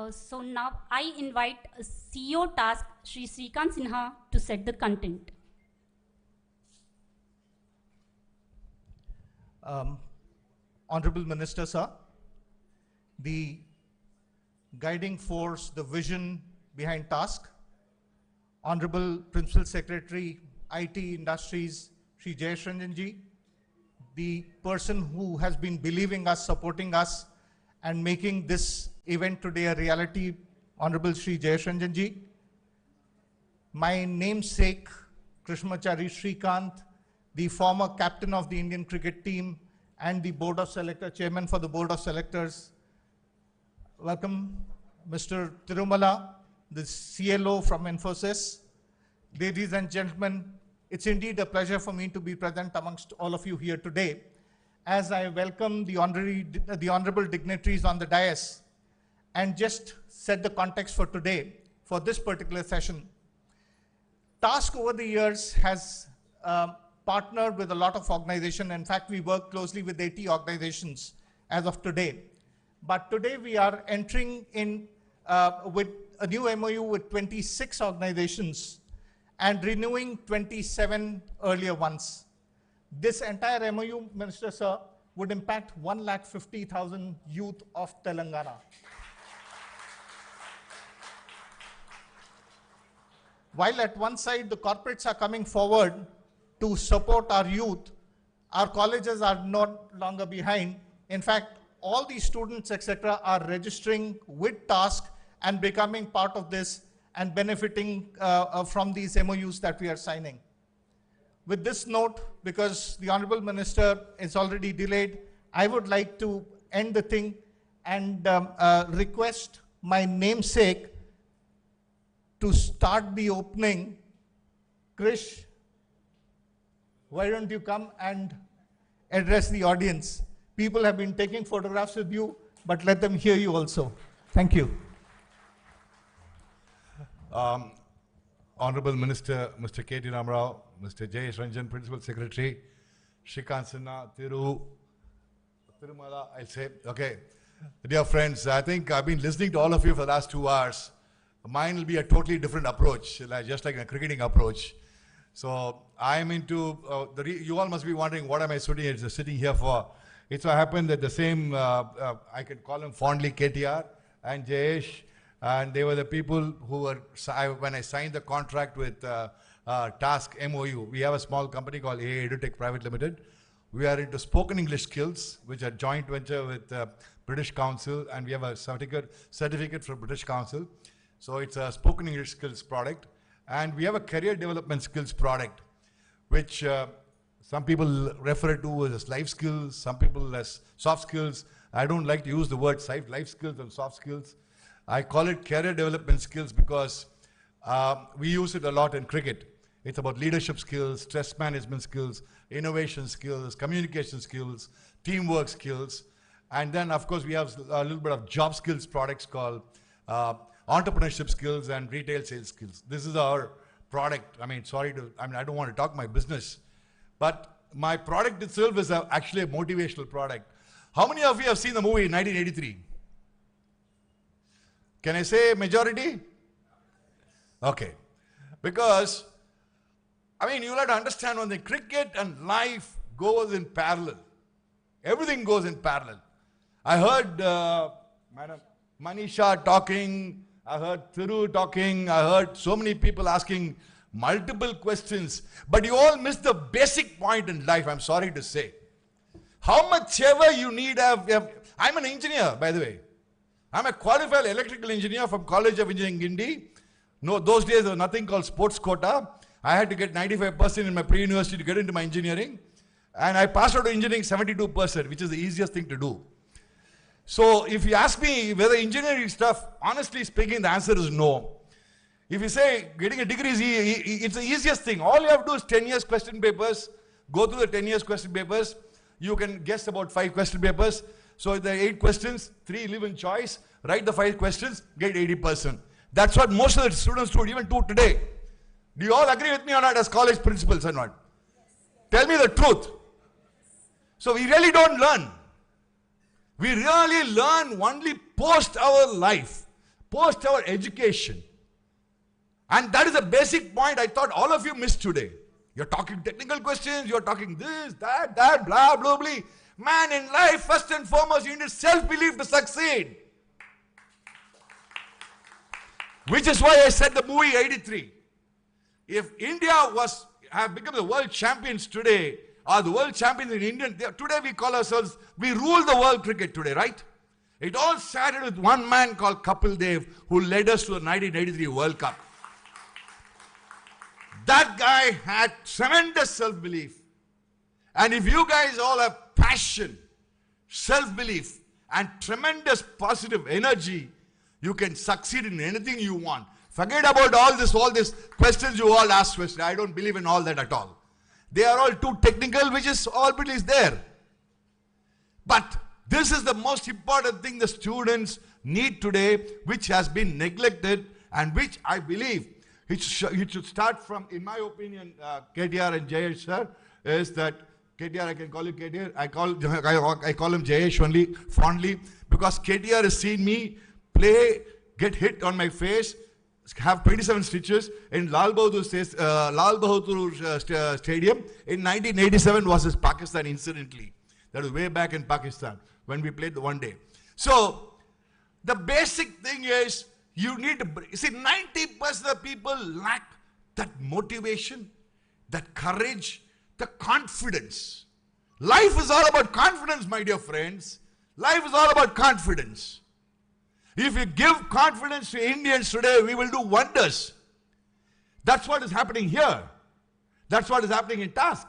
So now I invite CEO Task, Shri Srikant Sinha, to set the content. Honorable Minister, sir, the guiding force, the vision behind Task, Honorable Principal Secretary, IT Industries, Shri Jayesh Ranjan ji, the person who has been believing us, supporting us, and making this event today a reality, Honorable Shri Jayesh Ranjan ji, my namesake, Krishnamachari Srikant, the former captain of the Indian cricket team and the Board of Selectors, Chairman for the Board of Selectors. Welcome, Mr. Tirumala, the CLO from Infosys. Ladies and gentlemen, it's indeed a pleasure for me to be present amongst all of you here today as I welcome the honorable dignitaries on the dais and just set the context for today, for this particular session. Task over the years has partnered with a lot of organizations. In fact, we work closely with 80 organizations as of today. But today we are entering in with a new MoU with 26 organizations and renewing 27 earlier ones. This entire MoU, Minister Sir, would impact 150,000 youth of Telangana. While at one side the corporates are coming forward to support our youth, our colleges are not longer behind. In fact, all these students, etc., are registering with Task and becoming part of this and benefiting from these MOUs that we are signing. With this note, because the Honorable Minister is already delayed, I would like to end the thing and request my namesake to start the opening. Krish, why don't you come and address the audience? People have been taking photographs with you, but let them hear you also. Thank you. Honorable Minister, Mr. KT Ramarao, Mr. Jayesh Ranjan, Principal Secretary, Srikant Sinha, Tirumala, I'll say. Okay. Dear friends, I think I've been listening to all of you for the last 2 hours. Mine will be a totally different approach, just like a cricketing approach. So I'm into, you all must be wondering what am I sitting here for. It so happened that the same, I can call him fondly KTR and Jayesh, and they were the people who were, when I signed the contract with Task MoU, we have a small company called AA EduTech Private Limited. We are into spoken English skills, which are joint venture with British Council, and we have a certificate from British Council. So it's a spoken English skills product. And we have a career development skills product, which some people refer to as life skills, some people as soft skills. I don't like to use the word life skills and soft skills. I call it career development skills because we use it a lot in cricket. It's about leadership skills, stress management skills, innovation skills, communication skills, teamwork skills. And then, of course, we have a little bit of job skills products called entrepreneurship skills and retail sales skills. This is our product. I don't want to talk my business, but my product itself is actually a motivational product. How many of you have seen the movie 1983? Can I say majority? Okay. Because, you have to understand when the cricket and life goes in parallel. Everything goes in parallel. I heard Madam Manisha talking, I heard Thiru talking, I heard so many people asking multiple questions, but you all missed the basic point in life, I'm sorry to say. How much ever you need, I'm an engineer, by the way. I'm a qualified electrical engineer from College of Engineering, Guindy. No, those days there was nothing called sports quota. I had to get 95% in my pre-university to get into my engineering. And I passed out of engineering 72%, which is the easiest thing to do. So if you ask me whether engineering stuff, honestly speaking, the answer is no. If you say getting a degree is it's the easiest thing. All you have to do is 10 years question papers, go through the 10 years question papers. You can guess about 5 question papers. So if there are 8 questions, 3 live in choice, write the 5 questions, get 80%. That's what most of the students do, even do today. Do you all agree with me or not as college principals or not? Tell me the truth. So we really don't learn. We really learn only post our life. post our education. And that is a basic point I thought all of you missed today. You're talking technical questions, you're talking this, that, blah, blah, blah. Man, in life, first and foremost, you need self-belief to succeed. Which is why I said the movie 83. If India have become the world champions today, or the world champions in India, today we call ourselves, we rule the world cricket today, right? It all started with one man called Kapil Dev, who led us to the 1983 World Cup. That guy had tremendous self-belief. And if you guys all have passion, self-belief, and tremendous positive energy, you can succeed in anything you want. Forget about all this questions you all ask questions. I don't believe in all that at all. They are all too technical, which is already is there. But this is the most important thing the students need today, which has been neglected, and which I believe it should start from, in my opinion, KTR and Jayesh sir, is that KTR, I can call you KTR, I call him Jayesh only fondly, because KTR has seen me play, get hit on my face, have 27 stitches in Lal Bahadur Stadium. In 1987 was his Pakistan, incidentally. That was way back in Pakistan when we played the one day. So the basic thing is you need to, see, 90% of people lack that motivation, that courage, the confidence. Life is all about confidence, my dear friends. Life is all about confidence. If you give confidence to Indians today, we will do wonders. That's what is happening here. That's what is happening in Task.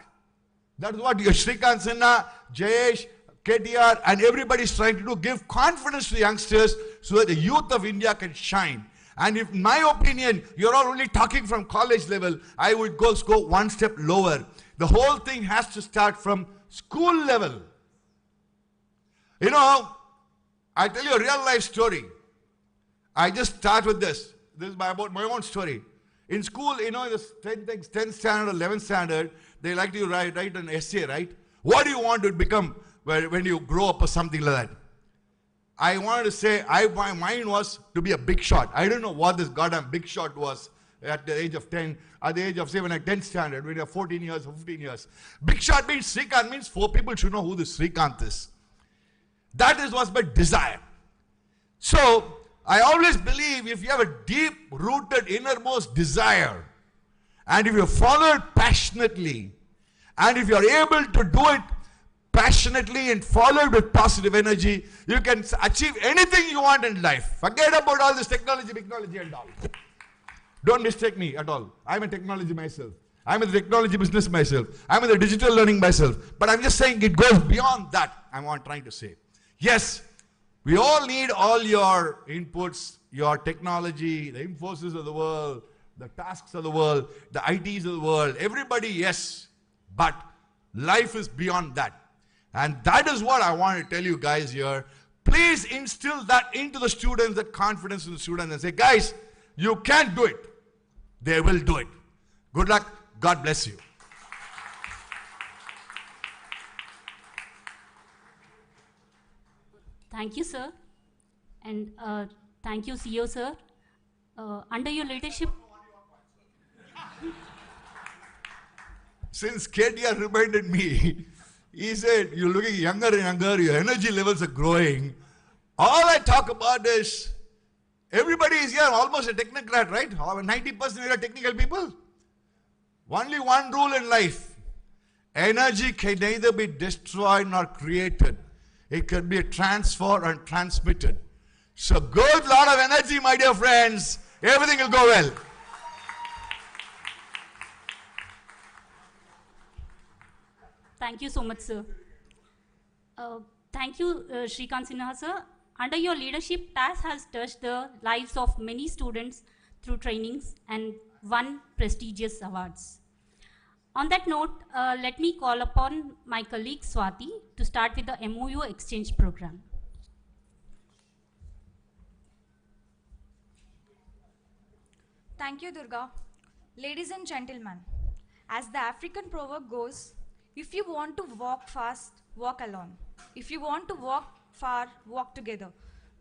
That is what Shrikant Sinha, Jayesh, KTR, and everybody is trying to do. Give confidence to the youngsters so that the youth of India can shine. And if, in my opinion, you're all only talking from college level, I would go one step lower. The whole thing has to start from school level. You know, I tell you a real life story. I just start with this. This is about my own story. In school, you know, in the 10th standard or 11th standard, they like to write an essay, right? What do you want to become when you grow up or something like that? I wanted to say, my mind was to be a big shot. I don't know what this goddamn big shot was at the age of 10, at the age of, say, when I 10th standard, when you're 14 years or 15 years. Big shot means Srikant, means 4 people should know who this Srikant is. That was my desire. So, I always believe if you have a deep-rooted innermost desire, and if you follow it passionately, and if you are able to do it passionately and follow it with positive energy, you can achieve anything you want in life. Forget about all this technology and all. Don't mistake me at all. I'm a technology myself. I'm in the technology business myself. I'm in the digital learning myself. But I'm just saying it goes beyond that. I'm not trying to say. Yes, we all need all your inputs, your technology, the Infosys of the world, the tasks of the world, the ITs of the world, everybody, yes. But life is beyond that. And that is what I want to tell you guys here. Please instill that into the students, that confidence in the students, and say, guys, you can do it. They will do it. Good luck. God bless you. Thank you, sir. And thank you, CEO, sir. Under your leadership, Since KTR reminded me, he said, you're looking younger and younger, your energy levels are growing. All I talk about is, everybody is here almost a technocrat, right? 90% are technical people. Only one rule in life. Energy can neither be destroyed nor created. It can be transferred and transmitted. So good lot of energy, my dear friends. Everything will go well. thank you so much, sir. Thank you, Shrikant Sinha, sir. Under your leadership, TAS has touched the lives of many students through trainings and won prestigious awards. On that note, let me call upon my colleague Swati to start with the MoU exchange program. Thank you, Durga. Ladies and gentlemen, as the African proverb goes, if you want to walk fast, walk alone. If you want to walk far, walk together.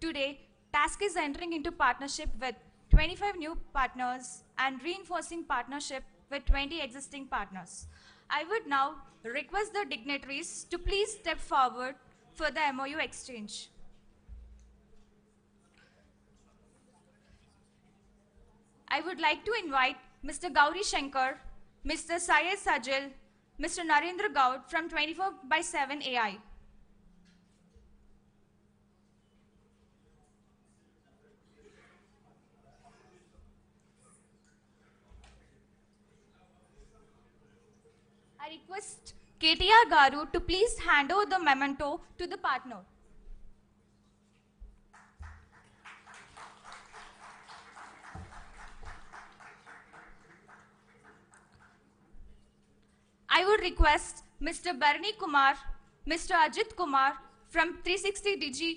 Today, TASK is entering into partnership with 25 new partners and reinforcing partnership with 20 existing partners. I would now request the dignitaries to please step forward for the MoU exchange. I would like to invite Mr. Gauri Shankar, Mr. Syed Sajil, Mr. Narendra Gaud from 24/7 AI. I request KTR Garu to please hand over the memento to the partner. I would request Mr. Barani Kumar, Mr. Ajit Kumar from 360 Digi.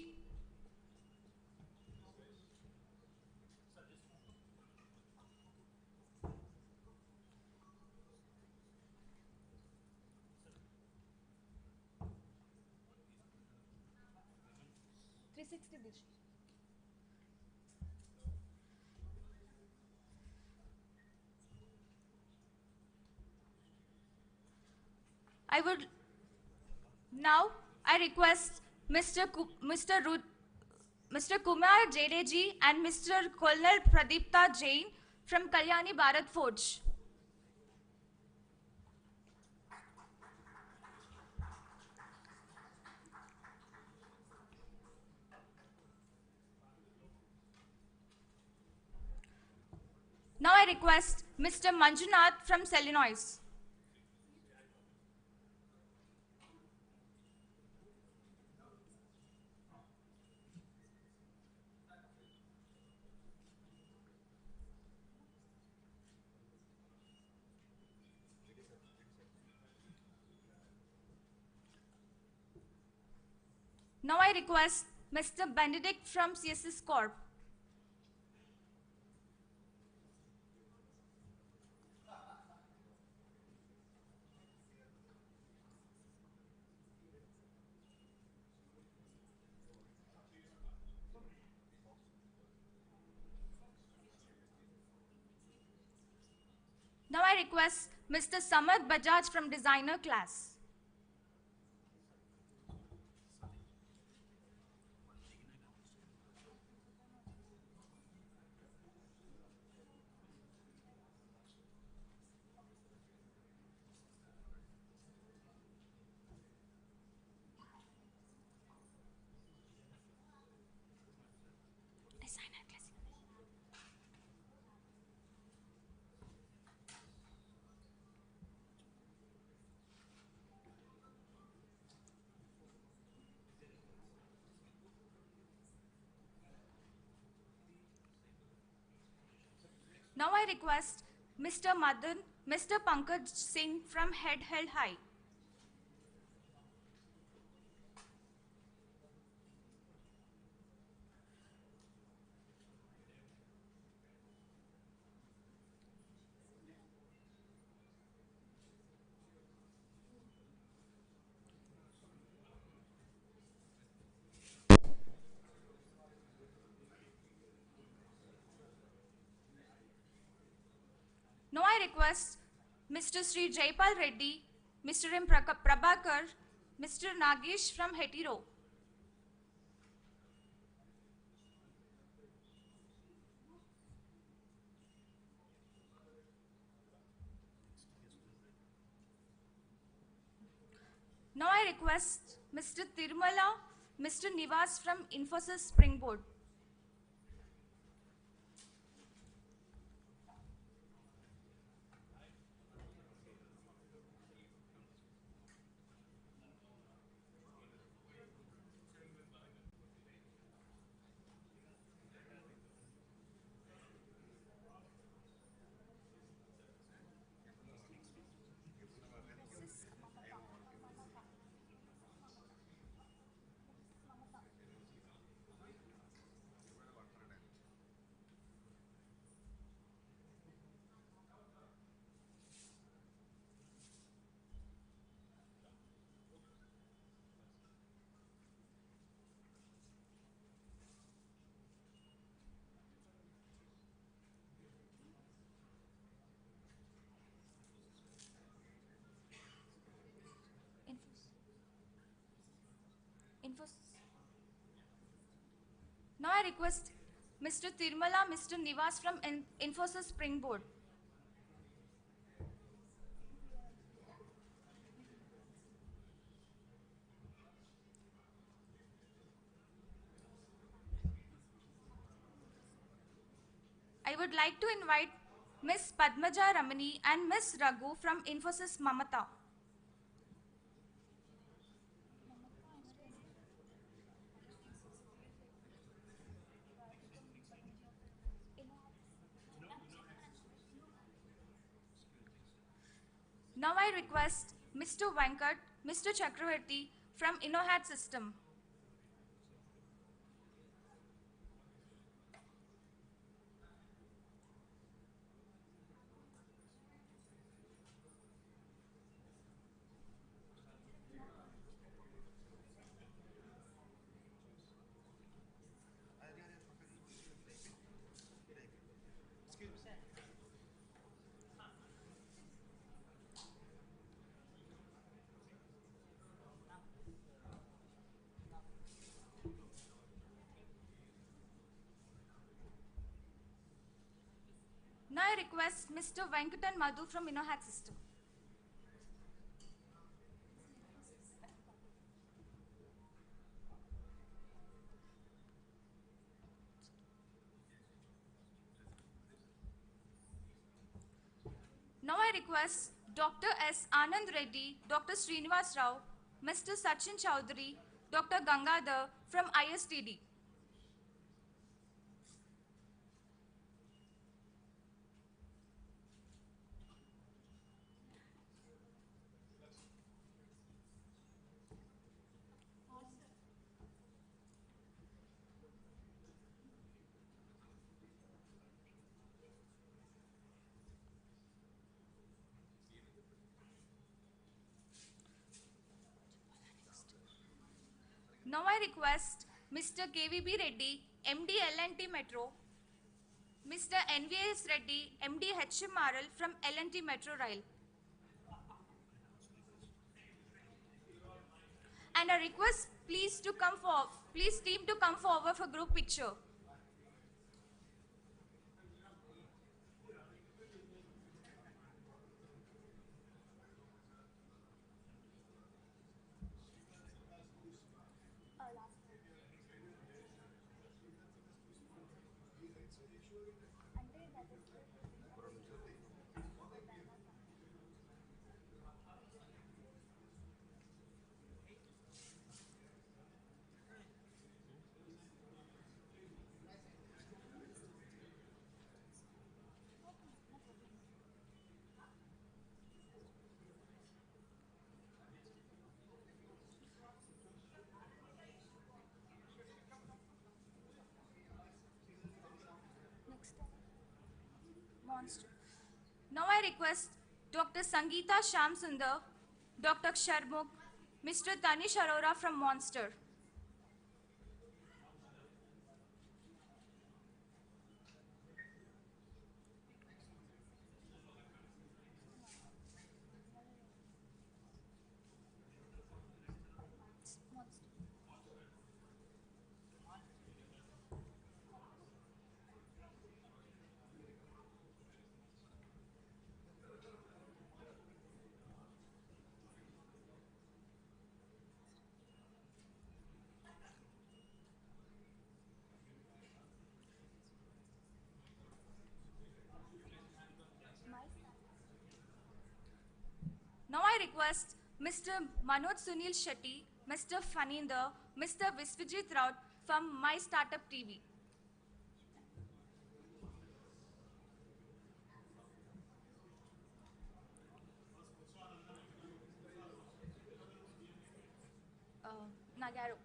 I would now I request Mr. Kumar Jadeji and Mr. Colonel Pradipta Jain from Kalyani Bharat Forge. Now I request Mr. Manjunath from Selenois. Now I request Mr. Benedict from CSS Corp. Now I request Mr. Samad Bajaj from Designer Class. Designer Class. Now I request Mr. Madan, Mr. Pankaj Singh from Head Held High. Now I request Mr. Sri Jaipal Reddy, Mr. M. Prabhakar, Mr. Nagesh from Hetero. Now I request Mr. Tirumala, Mr. Nivas from Infosys Springboard. Now I request Mr. Tirmala, Mr. Nivas from Infosys Springboard. I would like to invite Ms. Padmaja Ramani and Ms. Raghu from Infosys Mamata. Now I request Mr. Venkat, Mr. Chakravarti from InnoHat System. Now I request Mr. Venkat and Madhu from InnoHat System. Now I request Dr. S. Anand Reddy, Dr. Srinivas Rao, Mr. Sachin Chowdhury, Dr. Gangadhar from ISTD. Now I request Mr. KVB Reddy, MD L&T Metro, Mr. NVS Reddy, MD HMRL from L&T Metro Rail. And I request please team to come forward for group picture. Monster. Now I request Dr. Sangeeta Shamsundar, Dr. Sharmukh, Mr. Tanish Arora from Monster. Now I request Mr. Manoj Sunil Shetty, Mr. Faninder, Mr. Visvajit Raut from My Startup TV. Nagaro.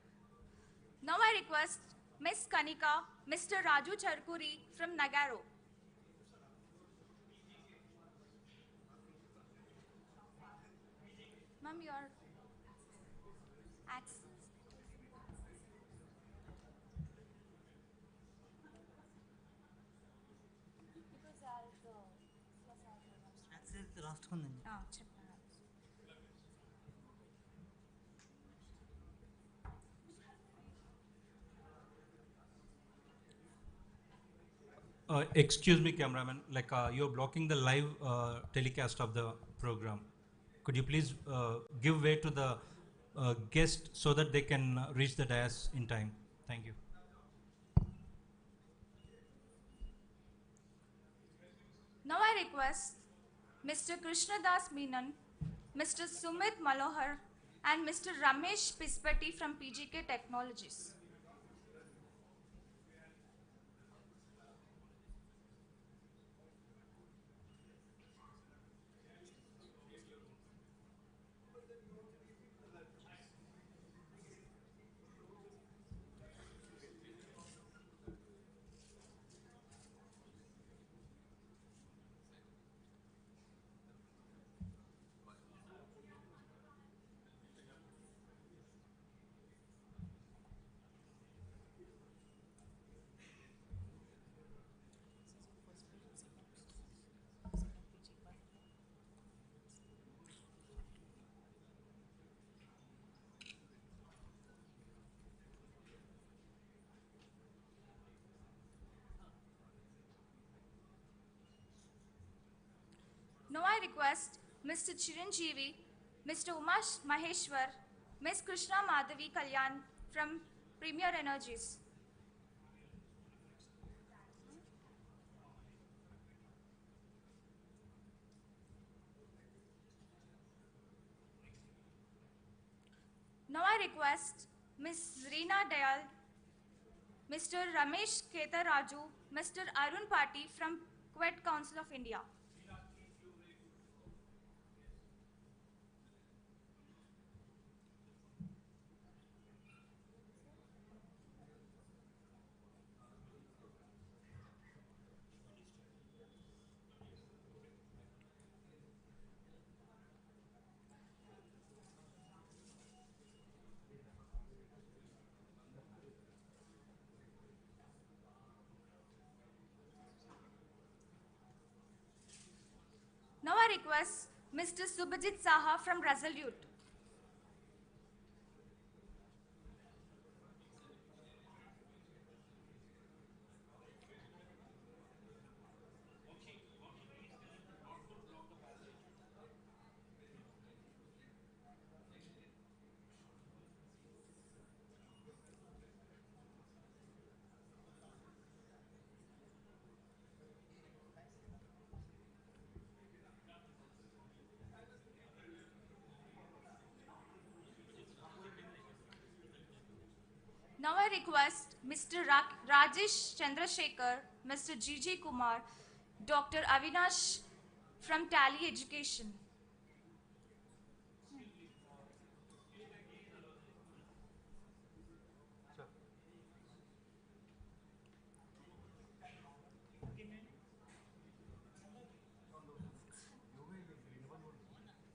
Now I request Ms. Kanika, Mr. Raju Charkuri from Nagaro. Ma'am, your access. Accident రాసుకుందండి చెప్పండి. Excuse me, cameraman. Like you're blocking the live telecast of the program. Could you please give way to the guest so that they can reach the dais in time? Thank you. Now I request Mr. Krishnadas Menon, Mr. Sumit Malohar, and Mr. Ramesh Pispati from PGK Technologies. Now I request Mr. Chiranjeevi, Mr. Umash Maheshwar, Ms. Krishna Madhavi Kalyan from Premier Energies. Now I request Ms. Reena Dayal, Mr. Ramesh Ketaraju, Mr. Arun Pati from Kuwait Council of India. Now I request Mr. Subhajit Saha from Resolute. Now I request Mr. Rajesh Chandrasekhar, Mr. G.J. Kumar, Dr. Avinash from Tally Education.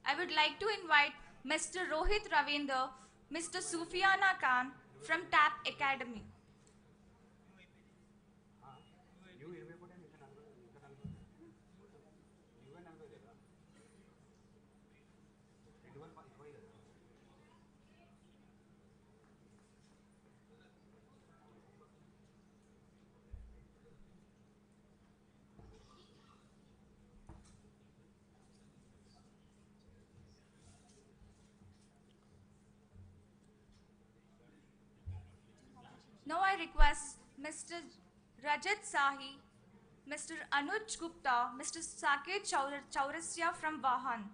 I would like to invite Mr. Rohit Ravinder, Mr. Sufiana Khan from TAP Academy. Now I request Mr. Rajat Sahi, Mr. Anuj Gupta, Mr. Saket Chaurasya from Vahan.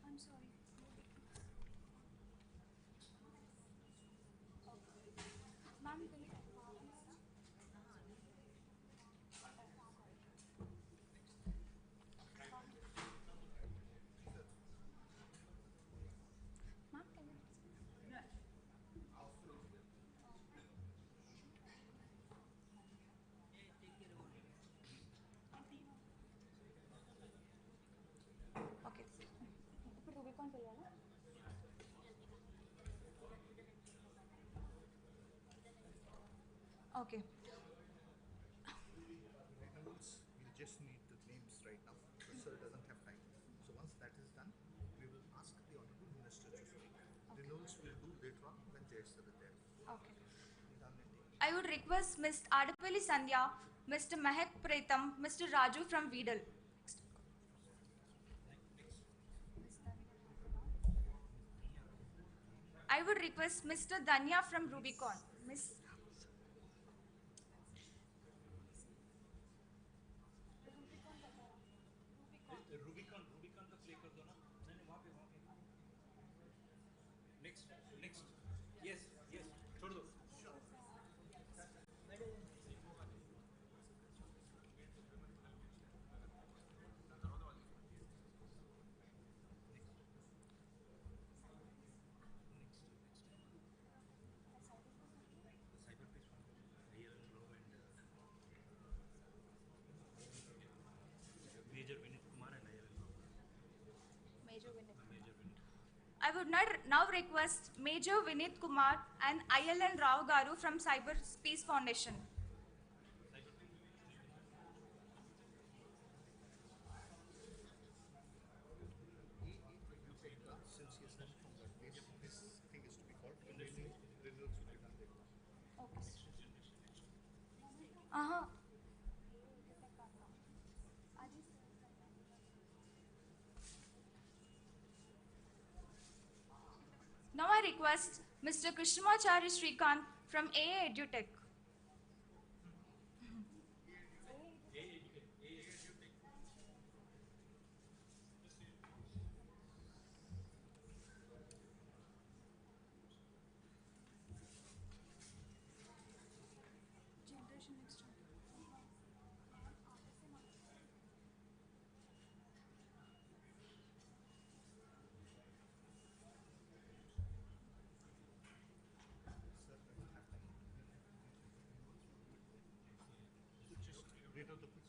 I'm sorry. Ma'am, okay. Okay. We'll just need the names right now. The sir doesn't have time. So once that is done, renewals we'll do later on when Jayesh sir is there. Okay. I would request Ms. Adapalli Sandhya, Mr. Mehak Pretam, Mr. Raju from Weedle. I would request Mr. Danya from Rubicon. Miss. I would now request Major Vinit Kumar and ILN Rao Garu from Cyber Space Foundation. Since he has come from that place, this thing is to be called renewals will be done later. Uh-huh. Now I request Mr. Krishnamachari Srikant from AA EduTech. Read out the please.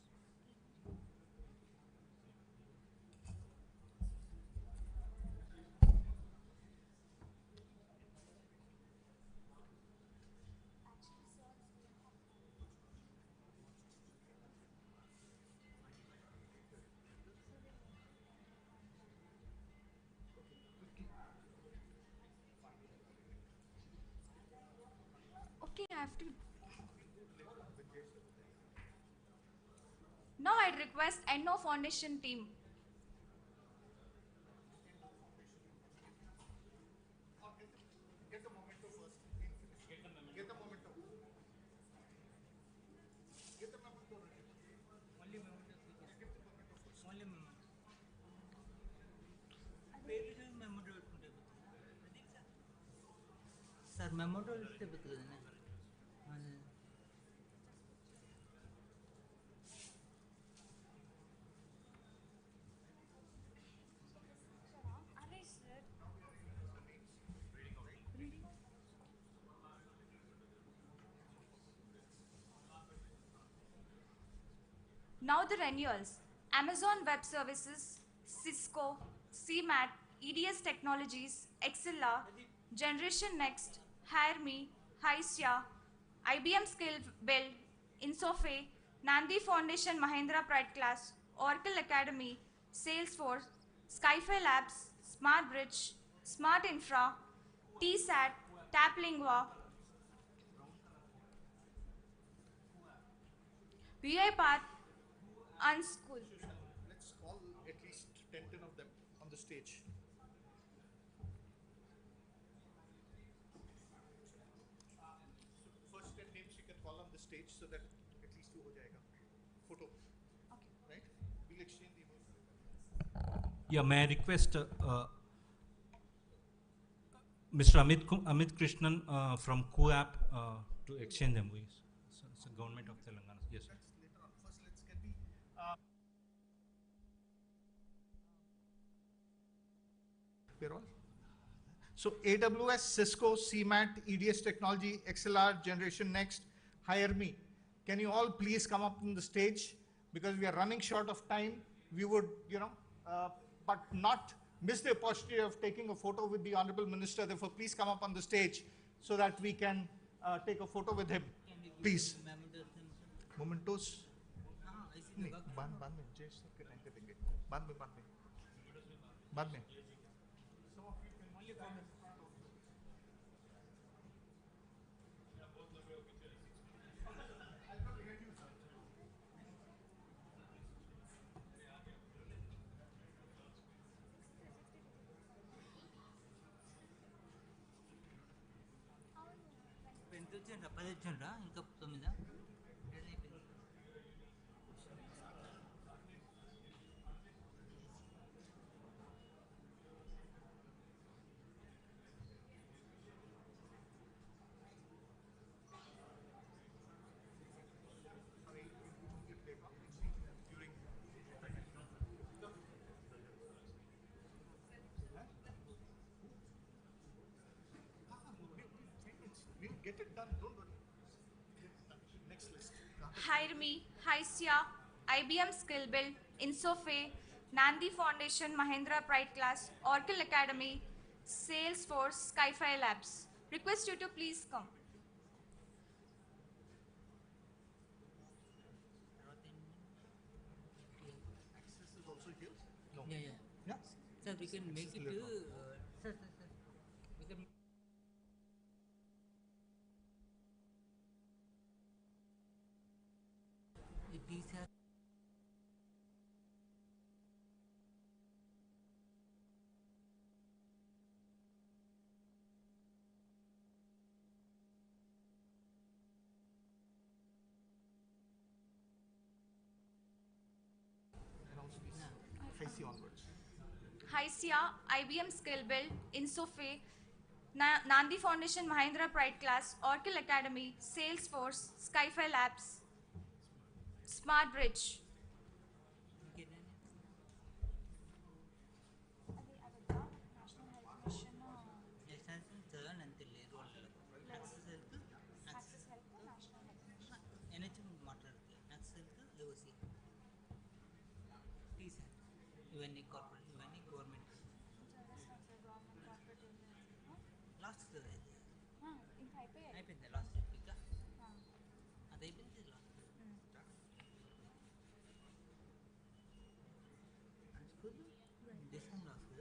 Okay, I have to. Now I'd request NO Foundation team. Get the memento first. Get the memento. Get the memento ready. Only mementos we can. Only memento. Pages memento ಇಟ್ಕೊಂಡೆ sir ಮೆಮೊಟೋ ಇಷ್ಟೇ ಬೇಕಿದ್ದಾನೆ Now the renewals. Amazon Web Services, Cisco, CMAT, EDS Technologies, Excella, Generation Next, Hire Me, Hysia, IBM Skill Build, Insofe, Nandi Foundation Mahindra Pride Class, Oracle Academy, Salesforce, Skyfi Labs, Smart Bridge, Smart Infra, TSAT, TapLingua, UiPath, Unschool. Let's call at least 10 of them on the stage. First 10 names you can call on the stage so that at least two ho jayega. Photo. Okay. Right? We'll exchange the email. Yeah, may I request Mr. Amit Krishnan from QApp to exchange them, please. It's the government of Telangana. Yes, sir. That's later on. First, let's get the. We're all. So AWS, Cisco, CMAT, EDS Technology, XLR, Generation Next, Hire Me. Can you all please come up on the stage? Because we are running short of time. We would, but not miss the opportunity of taking a photo with the Honorable Minister. Therefore, please come up on the stage so that we can take a photo with him. Please. Mementos. नहीं, बाद में जय sir के time पे देंगे बाद में వచ్చాను 10 వచ్చాను ఇంకా 9. We'll get it done, don't worry. Next list. Hireme, Hysia, IBM Skill Build, Insofe, Nandi Foundation, Mahindra Pride Class, Oracle Academy, Salesforce, Skyfi Labs. Request you to please come. Access is also here? No. Yeah. Yeah? Sir, we can make it. later Sir. We can. These are. Announce these. Face you onwards. Hysia, IBM Skill Build, Insofe, Nandi Foundation, Mahindra Pride Class, Oracle Academy, Salesforce, Skyfi Labs, Smart Bridge. ఇవన్నీ corporate ఇవన్నీ government last అయిపోయింది last ఇంకా అది అయిపోయింది last school discount last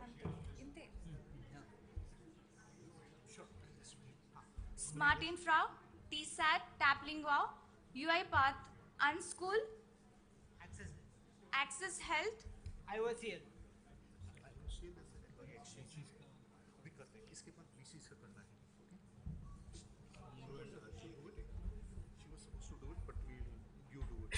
Smart Infra, TSAT, Taplingwa, UiPath, Unschool, Access Health, IOCL भी करते हैं इसके बाद VC से करना है she was supposed to do it but you do it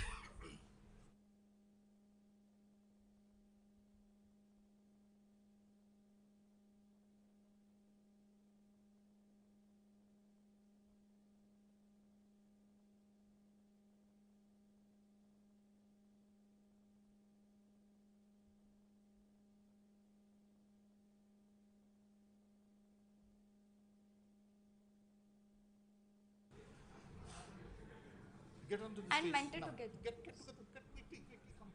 get onto the and stage Mentor now. Together. Get together, get quickly, come.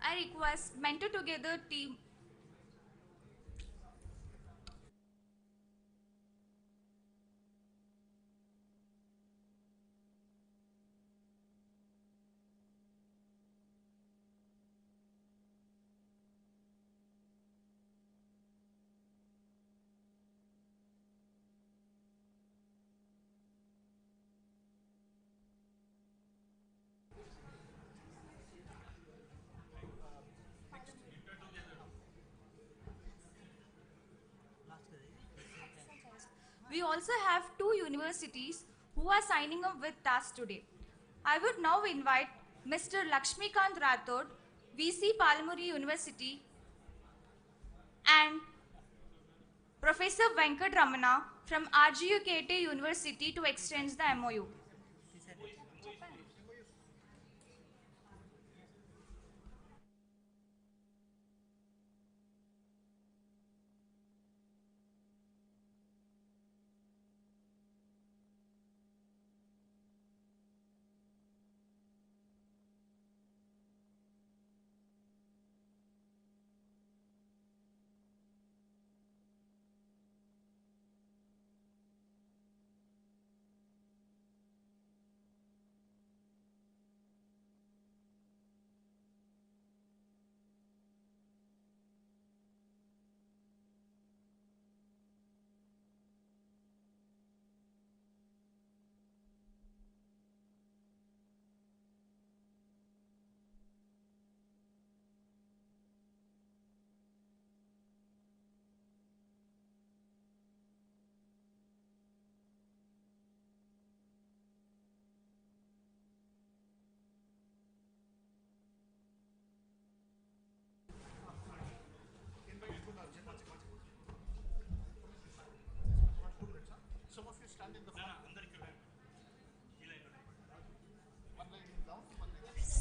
I request Mentor Together team. We also have two universities who are signing up with us today. I would now invite Mr. Lakshmikant Rathod, VC Palamuri University, and Professor Venkat Ramana from RGUKT University to exchange the MoU.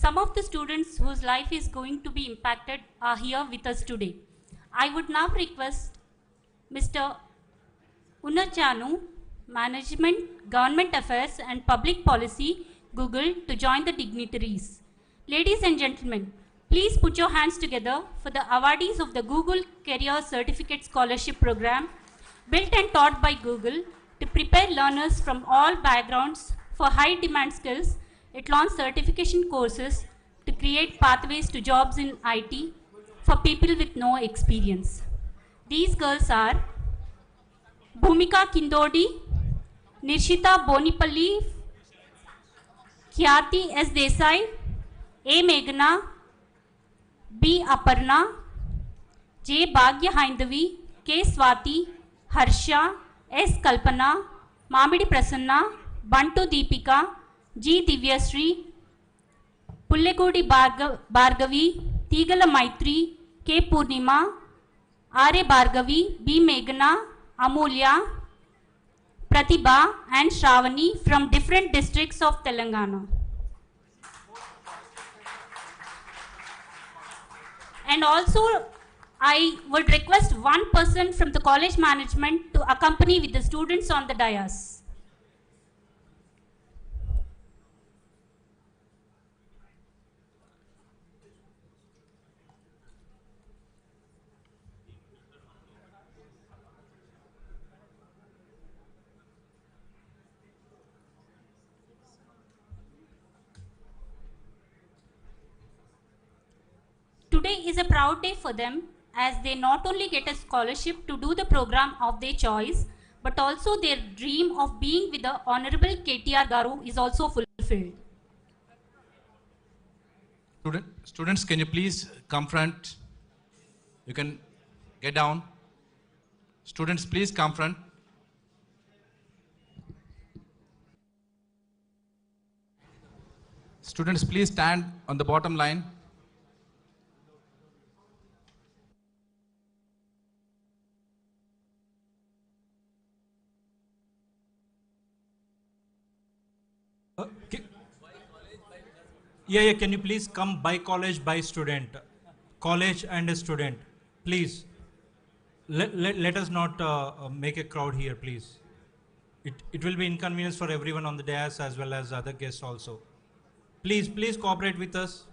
Some of the students whose life is going to be impacted are here with us today. I would now request Mr. Unachanu, Management, Government Affairs and Public Policy, Google, to join the dignitaries. Ladies and gentlemen, please put your hands together for the awardees of the Google Career Certificate Scholarship Program, built and taught by Google to prepare learners from all backgrounds for high demand skills. It launched certification courses to create pathways to jobs in IT for people with no experience. These girls are Bhumika Kindodi, Nirshita Bonipalli, Khyati S. Desai, A. Meghna, B. Aparna, J. Bhagya Haindavi, K. Swati, Harsha, S. Kalpana, Mamidi Prasanna, Bantu Deepika, G. Divyasri, Pullegudi Bhargavi, Tigala Maitri, K. Purnima, R. A. Bhargavi, B. Meghna, Amulya, Pratibha and Shravani from different districts of Telangana. And also, I would request one person from the college management to accompany with the students on the dais. Today is a proud day for them as they not only get a scholarship to do the program of their choice, but also their dream of being with the Honorable KTR Garu is also fulfilled. Students, can you please come front? You can get down. Students, please come front. Students, please stand on the bottom line. Yeah, can you please come by college, by student? College and a student. Please, let us not make a crowd here, please. It will be inconvenience for everyone on the dais as well as other guests also. Please cooperate with us.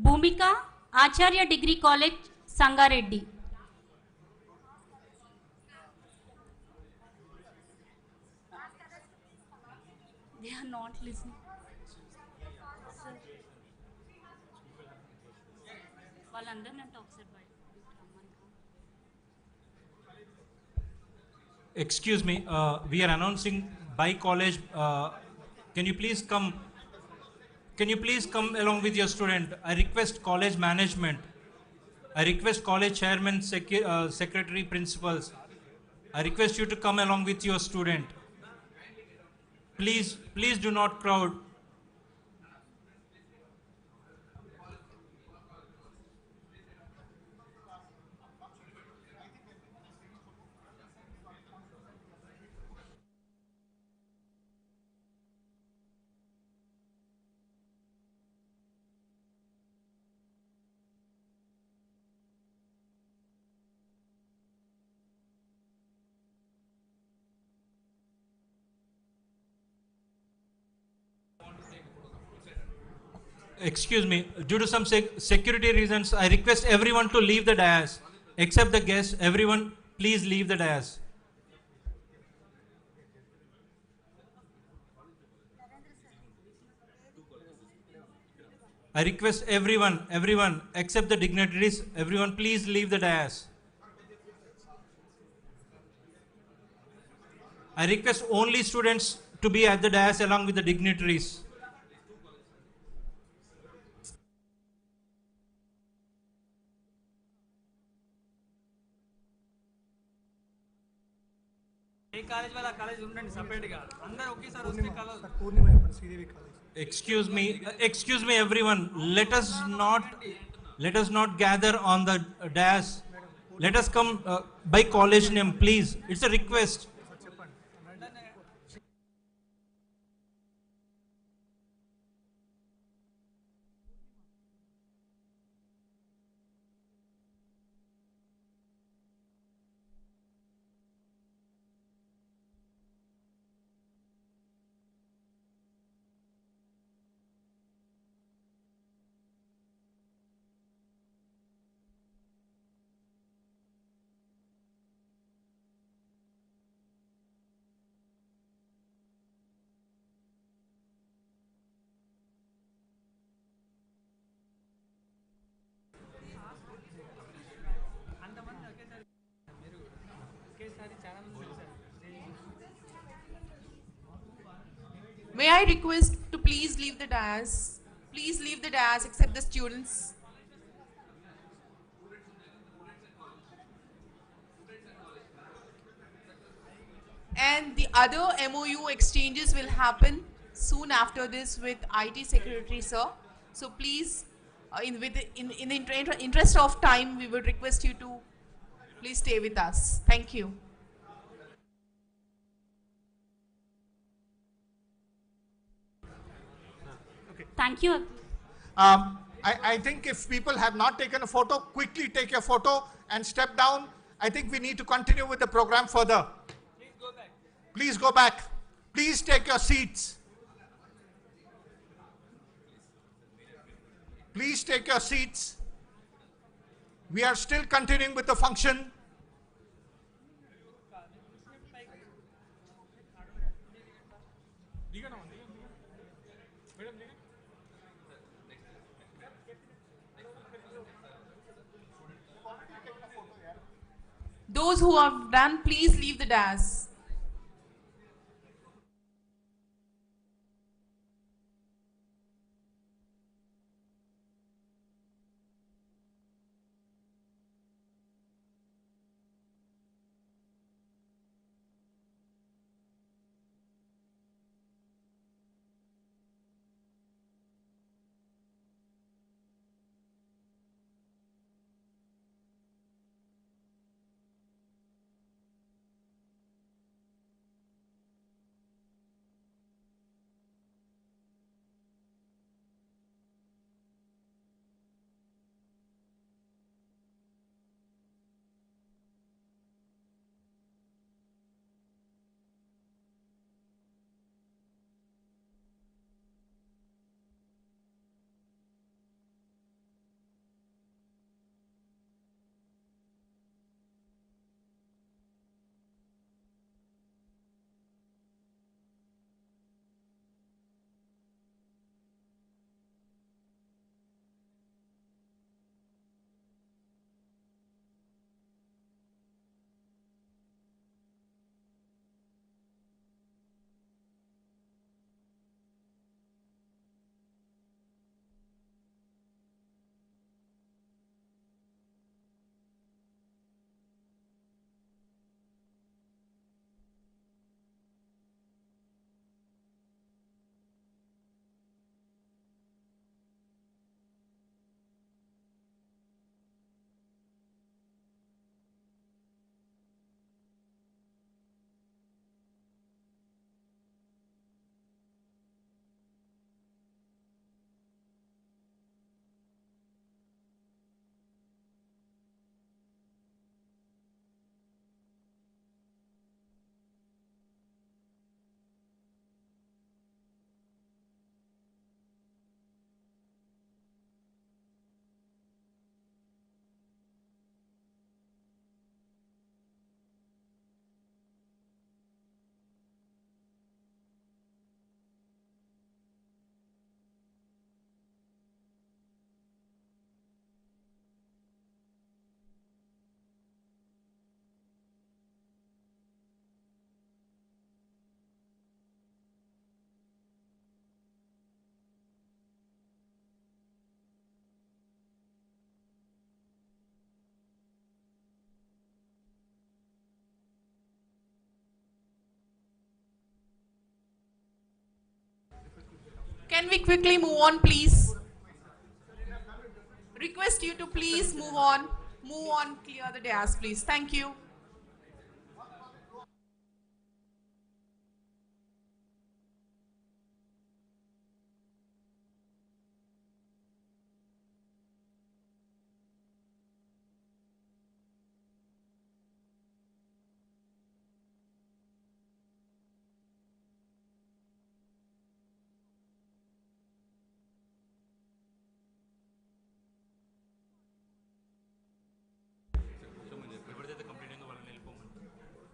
Bhumika, Acharya Degree College, Sangareddy. They are not listening. Excuse me, we are announcing by college. Can you please come? Can you please come along with your student? I request college management. I request college chairman, secretary, principals. I request you to come along with your student. Please do not crowd. Excuse me, due to some security reasons, I request everyone to leave the dais. Except the guests, everyone please leave the dais. I request everyone except the dignitaries, everyone please leave the dais. I request only students to be at the dais along with the dignitaries. College వాళ్ళ college ఉండండి separate గా అందరూ ఒకేసారి వస్తే college పూర్ణిమ ఇప్పుడు Sridevi college Excuse me everyone, let us not gather on the dais. let us come by college name, please. It's a request. May I request to please leave the dais? Please leave the dais except the students. And the other MoU exchanges will happen soon after this with IT Secretary, sir. So please, in the interest of time, we would request you to please stay with us. Thank you. Thank you. I think if people have not taken a photo, quickly take your photo and step down. I think we need to continue with the program further. Please go back. Please go back. Please take your seats. Please take your seats. We are still continuing with the function. Those who have done, please leave the dais. Can we quickly move on, please? Request you to please move on. move on, clear the dais, please. Thank you.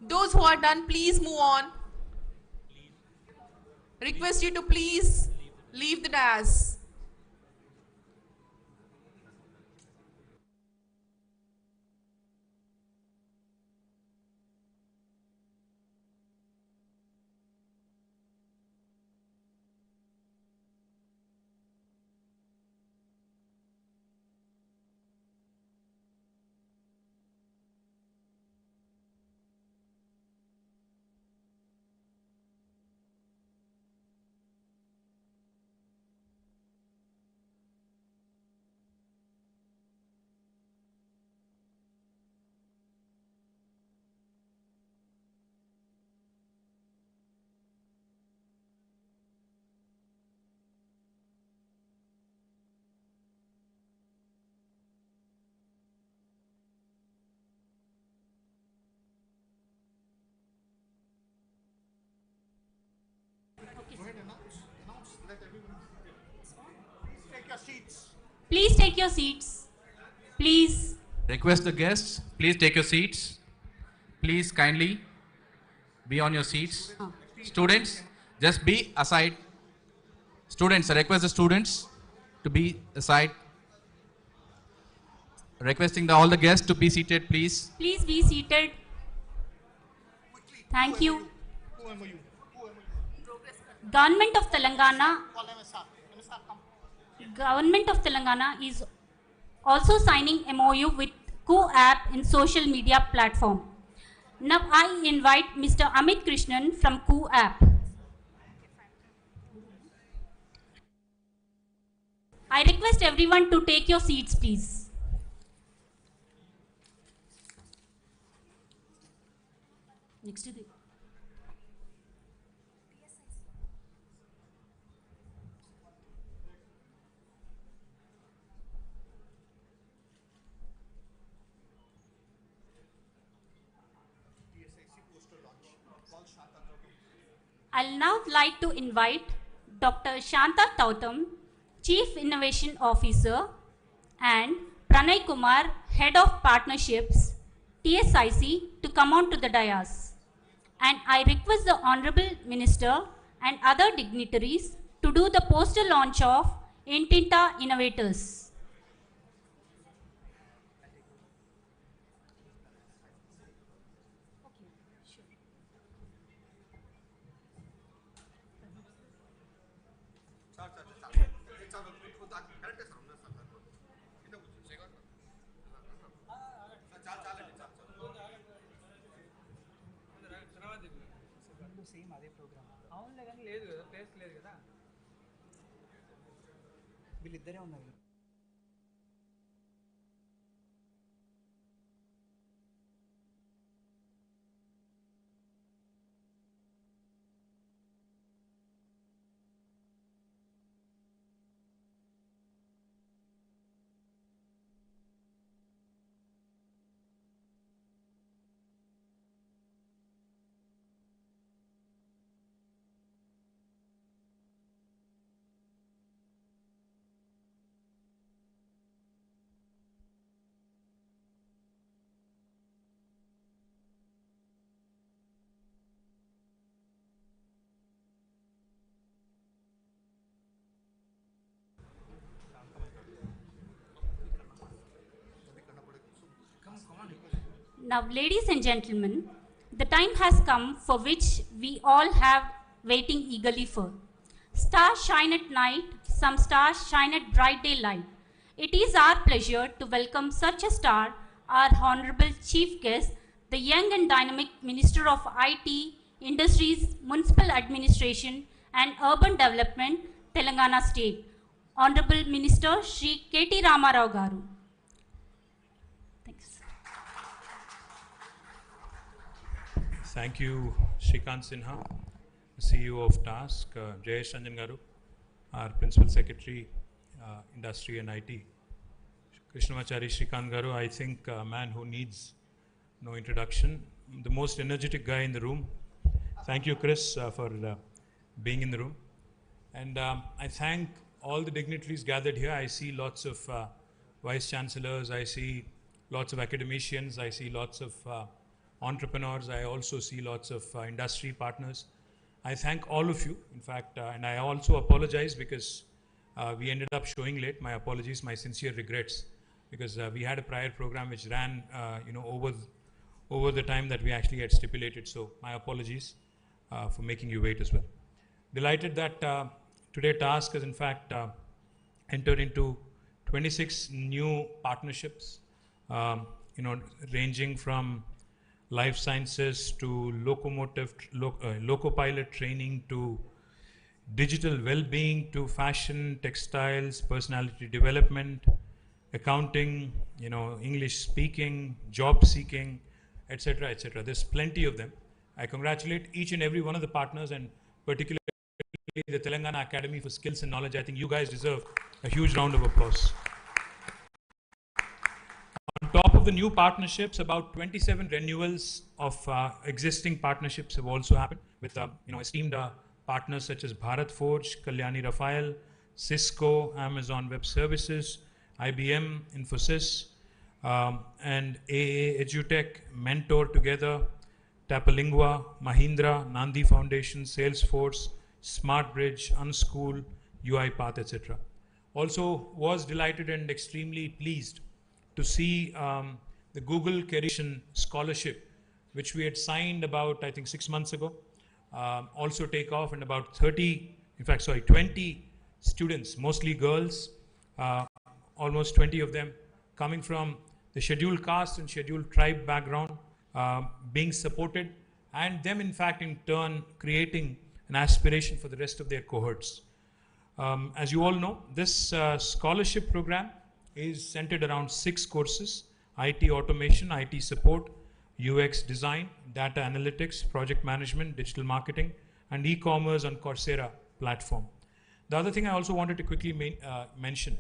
Those who are done, please move on. Request you to please leave the dais. Please take your seats. Please. Request the guests, please take your seats. Please kindly be on your seats. Students, just be aside. Students, I request the students to be aside. Requesting all the guests to be seated, please. Please be seated. Thank you. Government of Telangana. Government of Telangana is also signing MoU with KU app in social media platform. Now I invite Mr. Amit Krishnan from KU app. I request everyone to take your seats, please. Next to the I'll now like to invite Dr. Shanta Tautam, Chief Innovation Officer, and Pranay Kumar, Head of Partnerships, TSIC, to come on to the dais. And I request the Honorable Minister and other dignitaries to do the poster launch of Intinta Innovators. Same అదే programme అవునులే కానీ లేదు కదా place లేదు కదా వీళ్ళిద్దరే ఉన్నారు Now, ladies and gentlemen, the time has come for which we all have waiting eagerly for. Stars shine at night, some stars shine at bright daylight. It is our pleasure to welcome such a star, our Honorable Chief Guest, the young and dynamic Minister of IT, Industries, Municipal Administration and Urban Development, Telangana State, Honorable Minister Shri KT Ramarao Garu. Thanks. Thank you, Shrikant Sinha, CEO of Task, Jayesh Ranjan Garu, our Principal Secretary, Industry and IT. Krishnamachari Shrikant Garu, I think a man who needs no introduction, the most energetic guy in the room. Thank you, Chris, for being in the room. And I thank all the dignitaries gathered here. I see lots of vice chancellors, I see lots of academicians, I see lots of entrepreneurs, I also see lots of industry partners. I thank all of you, in fact, and I also apologize because we ended up showing late. My apologies, my sincere regrets, because we had a prior program which ran over the time that we actually had stipulated. So my apologies for making you wait as well. Delighted that today Task has in fact entered into 26 new partnerships, ranging from life sciences to loco-pilot training to digital well-being to fashion, textiles, personality development, accounting, English speaking, job seeking, etc., etc. There's plenty of them. I congratulate each and every one of the partners, and particularly the Telangana Academy for Skills and Knowledge. I think you guys deserve a huge round of applause. On top of the new partnerships, about 27 renewals of existing partnerships have also happened with esteemed partners such as Bharat Forge, Kalyani Rafael, Cisco, Amazon Web Services, IBM, Infosys, and AA Edutech, Mentor Together, Tapalingua, Mahindra, Nandi Foundation, Salesforce, SmartBridge, Unschool, UiPath, etc. Also was delighted and extremely pleased to see the Google Career Scholarship, which we had signed about, I think, 6 months ago, also take off, and about 20 students, mostly girls, almost 20 of them coming from the scheduled caste and scheduled tribe background, being supported, and them in fact in turn creating an aspiration for the rest of their cohorts. As you all know, this scholarship program is centered around 6 courses: IT automation, IT support, UX design, data analytics, project management, digital marketing, and e-commerce on Coursera platform. The other thing I also wanted to quickly mention,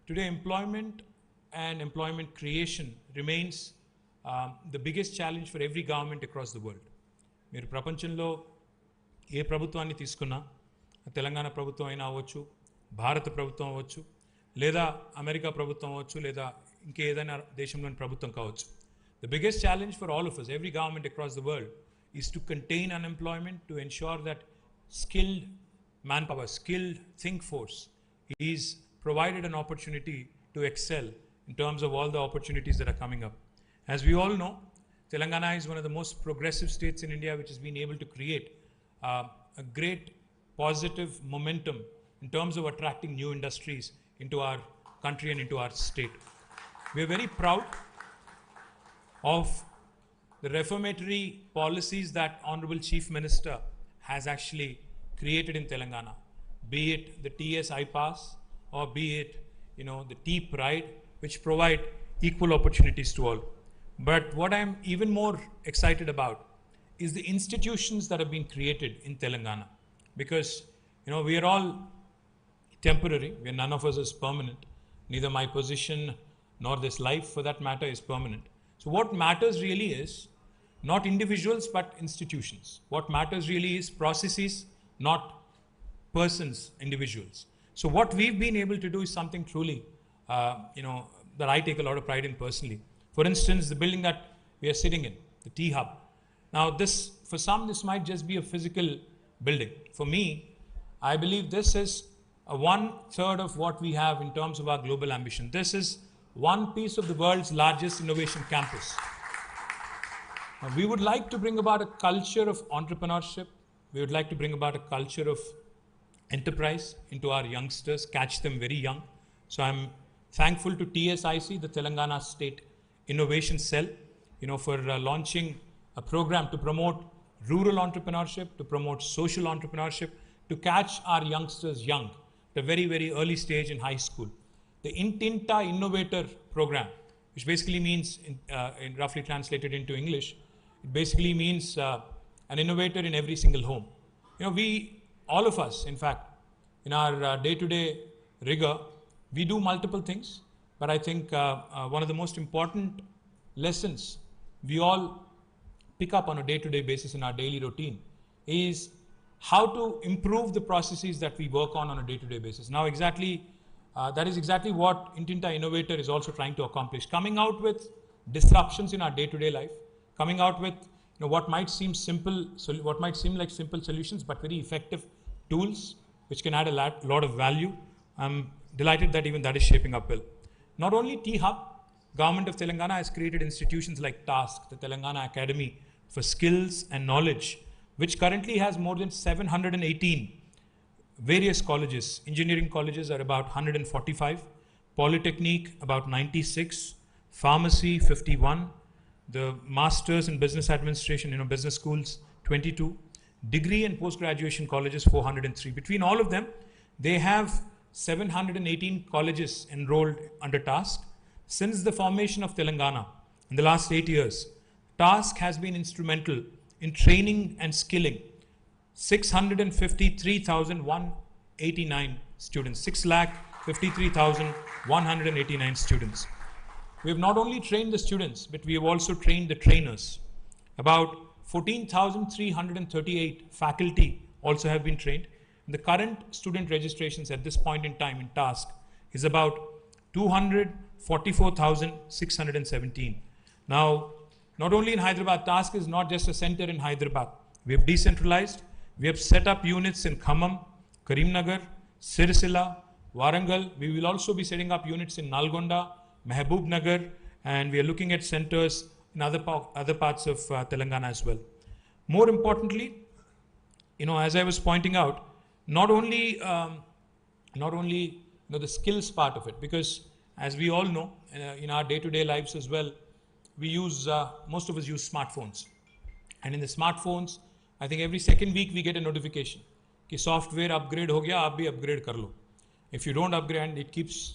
today employment and employment creation remains the biggest challenge for every government across the world. మీరు ప్రపంచంలో ఏ ప్రభుత్వాన్ని తీసుకున్నా, తెలంగాణ ప్రభుత్వం అయినా అవ్వచ్చు, భారత ప్రభుత్వం అవ్వచ్చు, లేదా అమెరికా ప్రభుత్వం అవ్వచ్చు, లేదా ఇంకేదైనా దేశంలోని ప్రభుత్వం కావచ్చు. The biggest challenge for all of us, every government across the world, is to contain unemployment, to ensure that skilled manpower, skilled think force is provided an opportunity to excel in terms of all the opportunities that are coming up. As we all know, Telangana is one of the most progressive states in India, which has been able to create a great positive momentum in terms of attracting new industries into our country and into our state. We are very proud of the reformatory policies that Honorable Chief Minister has actually created in Telangana, be it the TS iPass or be it the T-Pride, which provide equal opportunities to all. But what I'm even more excited about is the institutions that have been created in Telangana, because we are all temporary. None of us is permanent. Neither my position nor this life, for that matter, is permanent. So what matters really is not individuals but institutions. What matters really is processes, not persons, individuals. So what we've been able to do is something truly, that I take a lot of pride in personally. For instance, the building that we are sitting in, the T-Hub. Now this, for some, this might just be a physical building. For me, I believe this is a 1/3 of what we have in terms of our global ambition. This is one piece of the world's largest innovation campus. Now, we would like to bring about a culture of entrepreneurship. We would like to bring about a culture of enterprise into our youngsters, catch them very young. So I'm thankful to TSIC, the Telangana State Innovation Cell, for launching a program to promote rural entrepreneurship, to promote social entrepreneurship, to catch our youngsters young, at a very, very early stage in high school. The Intinta Innovator program, which basically means, in roughly translated into English, It basically means an innovator in every single home. All of us, in fact, in our day-to-day rigor, we do multiple things, but I think one of the most important lessons we all pick up on a day-to-day basis in our daily routine is how to improve the processes that we work on a day-to-day basis. Now, that is exactly what Intinta Innovator is also trying to accomplish, coming out with disruptions in our day-to-day life, coming out with what might seem like simple solutions, but very effective tools which can add a lot of value. I'm delighted that even that is shaping up well. Not only T-Hub, Government of Telangana has created institutions like TASK, the Telangana Academy for Skills and Knowledge, which currently has more than 718 various colleges. Engineering colleges are about 145, Polytechnic about 96, Pharmacy 51, the Masters in Business Administration, business schools 22, degree and post-graduation colleges 403. Between all of them, they have 718 colleges enrolled under TASK. Since the formation of Telangana in the last 8 years, TASK has been instrumental in training and skilling 653,189 students, 6,53,189 students. We have not only trained the students, but we have also trained the trainers. About 14,338 faculty also have been trained. And the current student registrations at this point in time in TASK is about 244,617. Now, not only in Hyderabad, TASK is not just a center in Hyderabad. We have decentralized. We have set up units in Khammam, Karimnagar, Sirisila, Warangal. We will also be setting up units in Nalgonda, Mehboob Nagar, and we are looking at centers in other parts of Telangana as well. More importantly, as I was pointing out, not only the skills part of it, because as we all know, in our day-to-day lives as well, most of us use smartphones. And in the smartphones, I think every second week we get a notification कि software upgrade हो गया, आप भी upgrade कर लो. If you don't upgrade,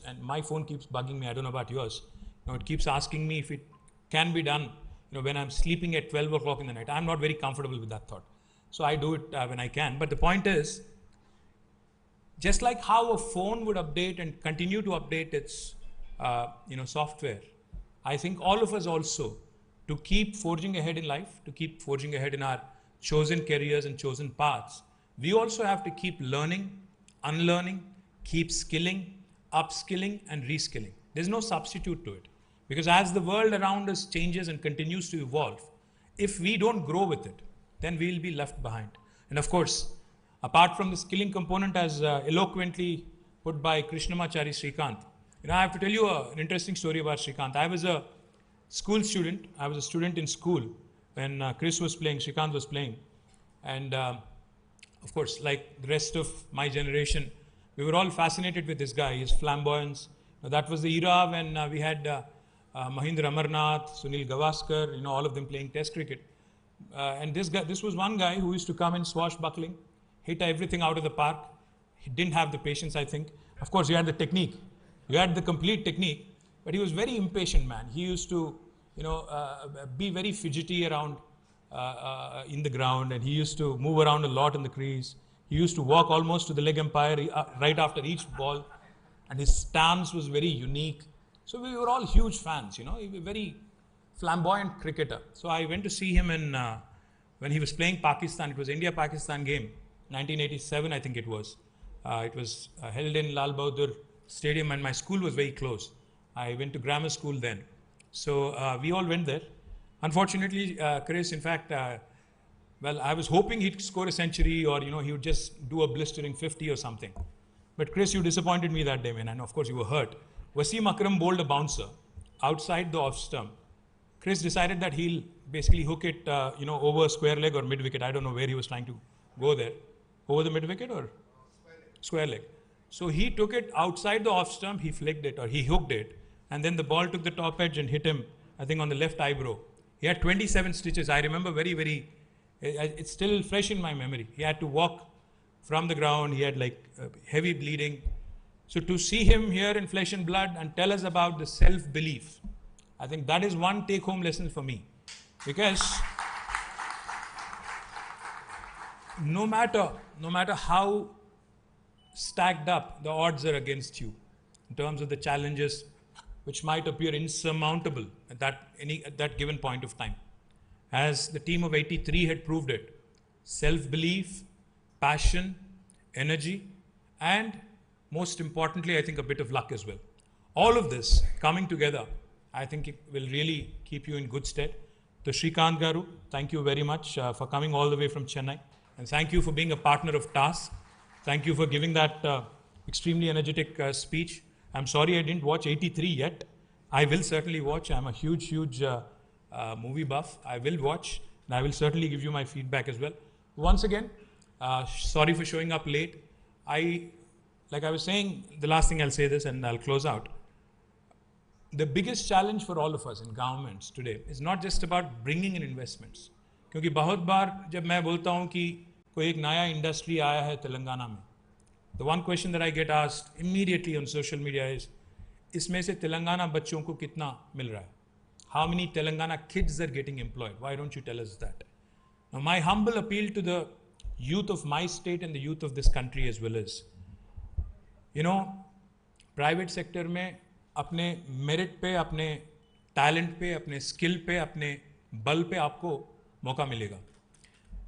and my phone keeps bugging me, I don't know about yours, it keeps asking me if it can be done, when I'm sleeping at 12 o'clock in the night. I'm not very comfortable with that thought. So I do it when I can. But the point is, just like how a phone would update and continue to update its software, I think all of us also, to keep forging ahead in life, to keep forging ahead in our chosen careers and chosen paths, we also have to keep learning, unlearning, keep skilling, upskilling and reskilling. There's no substitute to it. Because as the world around us changes and continues to evolve, if we don't grow with it, then we'll be left behind. And of course, apart from the skilling component as eloquently put by Krishnamachari Srikanth, I have to tell you an interesting story about Srikanth. I was a student in school when Chris was playing, Srikanth was playing. And of course, like the rest of my generation, we were all fascinated with this guy, his flamboyance. That was the era when we had Mahindra Amarnath, Sunil Gavaskar, all of them playing test cricket. And this was one guy who used to come in swashbuckling, hit everything out of the park. He didn't have the patience, I think. Of course, he had the technique. He had the complete technique, but he was very impatient man. He used to, be very fidgety around in the ground, and he used to move around a lot in the crease. He used to walk almost to the leg umpire right after each ball, and his stance was very unique. So we were all huge fans, He was a very flamboyant cricketer. So I went to see him when he was playing Pakistan. It was India-Pakistan game, 1987, I think it was. It was held in Lal Bahadur Stadium, and my school was very close. I went to grammar school then. So we all went there. Unfortunately, Chris, in fact, I was hoping he'd score a century or, he would just do a blistering 50 or something. But Chris, you disappointed me that day, man. And of course, you were hurt. Wasim Akram bowled a bouncer outside the off stump. Chris decided that he'll basically hook it, over square leg or mid wicket. I don't know where he was trying to go there. Over the mid wicket or square leg. So he took it outside the off stump, he flicked it or he hooked it. And then the ball took the top edge and hit him, I think, on the left eyebrow. He had 27 stitches. I remember very, it's still fresh in my memory. He had to walk from the ground. He had heavy bleeding. So to see him here in flesh and blood and tell us about the self-belief, I think that is one take-home lesson for me. Because no matter how stacked up the odds are against you in terms of the challenges which might appear insurmountable at that given point of time. As the team of 83 had proved it, self-belief, passion, energy, and most importantly, I think a bit of luck as well. All of this coming together, I think it will really keep you in good stead. So Shrikant Garu, thank you very much for coming all the way from Chennai. And thank you for being a partner of TASK. Thank you for giving that extremely energetic speech. I'm sorry I didn't watch 83 yet. I will certainly watch. I'm a huge movie buff. I will watch, and I will certainly give you my feedback as well. Once again, sorry for showing up late. Like I was saying, the last thing I'll say this and I'll close out. The biggest challenge for all of us in governments today is not just about bringing in investments. क्योंकि बहुत बार जब मैं बोलता हूँ कि कोई एक नया इंडस्ट्री आया है तेलंगाना में, the one question that I get asked immediately on social media is, इसमें से तेलंगाना बच्चों को कितना मिल रहा है? How many Telangana kids are getting employed? Why don't you tell us that? Now, my humble appeal to the youth of my state and the youth of this country as well is, private sector में अपने merit पे, अपने talent पे, अपने skill पे, अपने बल पे आपको मौका मिलेगा.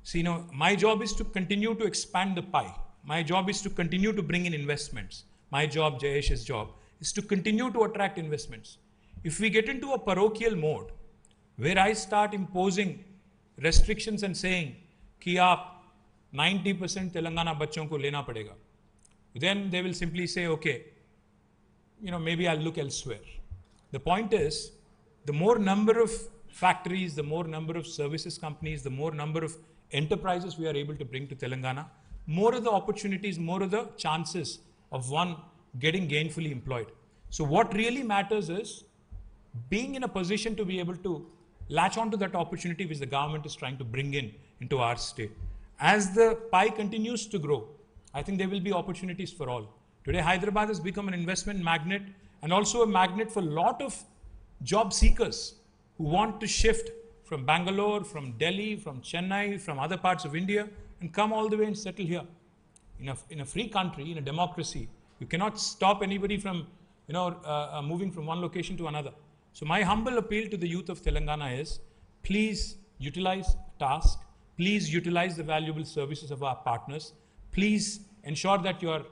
See, my job is to continue to expand the pie. My job is to continue to bring in investments. My job, Jayesh's job, is to continue to attract investments. If we get into a parochial mode, where I start imposing restrictions and saying कि आप 90% तेलंगाना बच्चों को लेना पड़ेगा, then they will simply say, okay, maybe I'll look elsewhere. The point is, the more number of factories, the more number of services companies, the more number of enterprises we are able to bring to Telangana, more of the opportunities, more of the chances of one getting gainfully employed. So what really matters is being in a position to be able to latch onto that opportunity which the government is trying to bring into our state. As the pie continues to grow, I think there will be opportunities for all. Today, Hyderabad has become an investment magnet and also a magnet for a lot of job seekers who want to shift from Bangalore, from Delhi, from Chennai, from other parts of India and come all the way and settle here. In a free country, in a democracy, you cannot stop anybody from moving from one location to another. So my humble appeal to the youth of Telangana is, please utilize TASK, please utilize the valuable services of our partners, please ensure that you are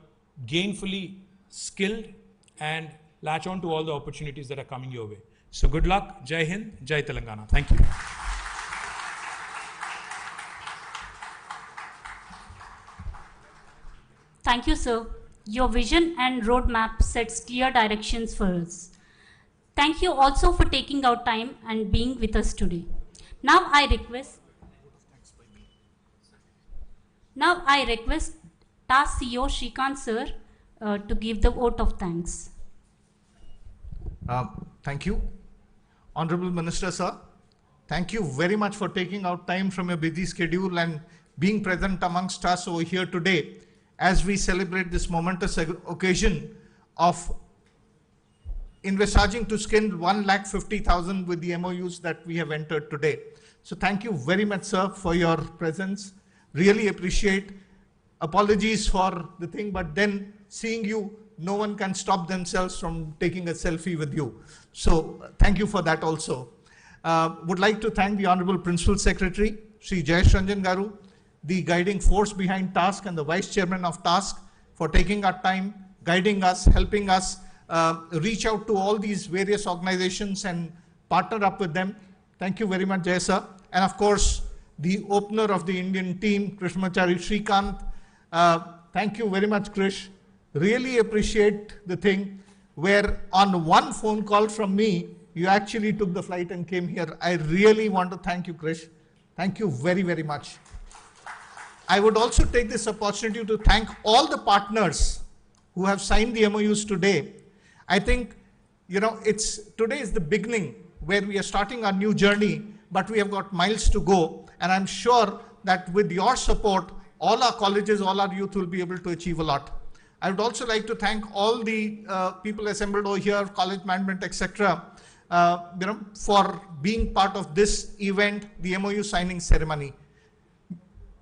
gainfully skilled and latch on to all the opportunities that are coming your way. So good luck, Jai Hind, Jai Telangana. Thank you. Thank you, sir. Your vision and roadmap sets clear directions for us. Thank you also for taking out time and being with us today. Now I request TASK CEO Shrikant sir to give the vote of thanks. Thank you. Honorable Minister sir, thank you very much for taking out time from your busy schedule and being present amongst us over here today as we celebrate this momentous occasion of envisaging to skill 150,000 with the MOUs that we have entered today. So thank you very much, sir, for your presence. Really appreciate. Apologies for the thing, but then seeing you, no one can stop themselves from taking a selfie with you. So thank you for that also. Would like to thank the Honorable Principal Secretary, Sri Jayesh Ranjan Garu, the guiding force behind TASK and the Vice Chairman of TASK for taking our time, guiding us, helping us reach out to all these various organizations and partner up with them. Thank you very much, Jay sir. And of course, the opener of the Indian team, Krishnamachari Shrikant. Thank you very much, Krish. Really appreciate the thing where on one phone call from me, you actually took the flight and came here. I really want to thank you, Krish. Thank you very, very much. I would also take this opportunity to thank all the partners who have signed the MOUs today. I think, today is the beginning where we are starting our new journey, but we have got miles to go. And I'm sure that with your support, all our colleges, all our youth will be able to achieve a lot. I would also like to thank all the people assembled over here, college management, etc., for being part of this event, the MOU signing ceremony.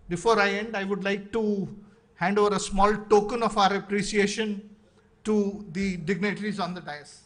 before I end, I would like to hand over a small token of our appreciation to the dignitaries on the dais.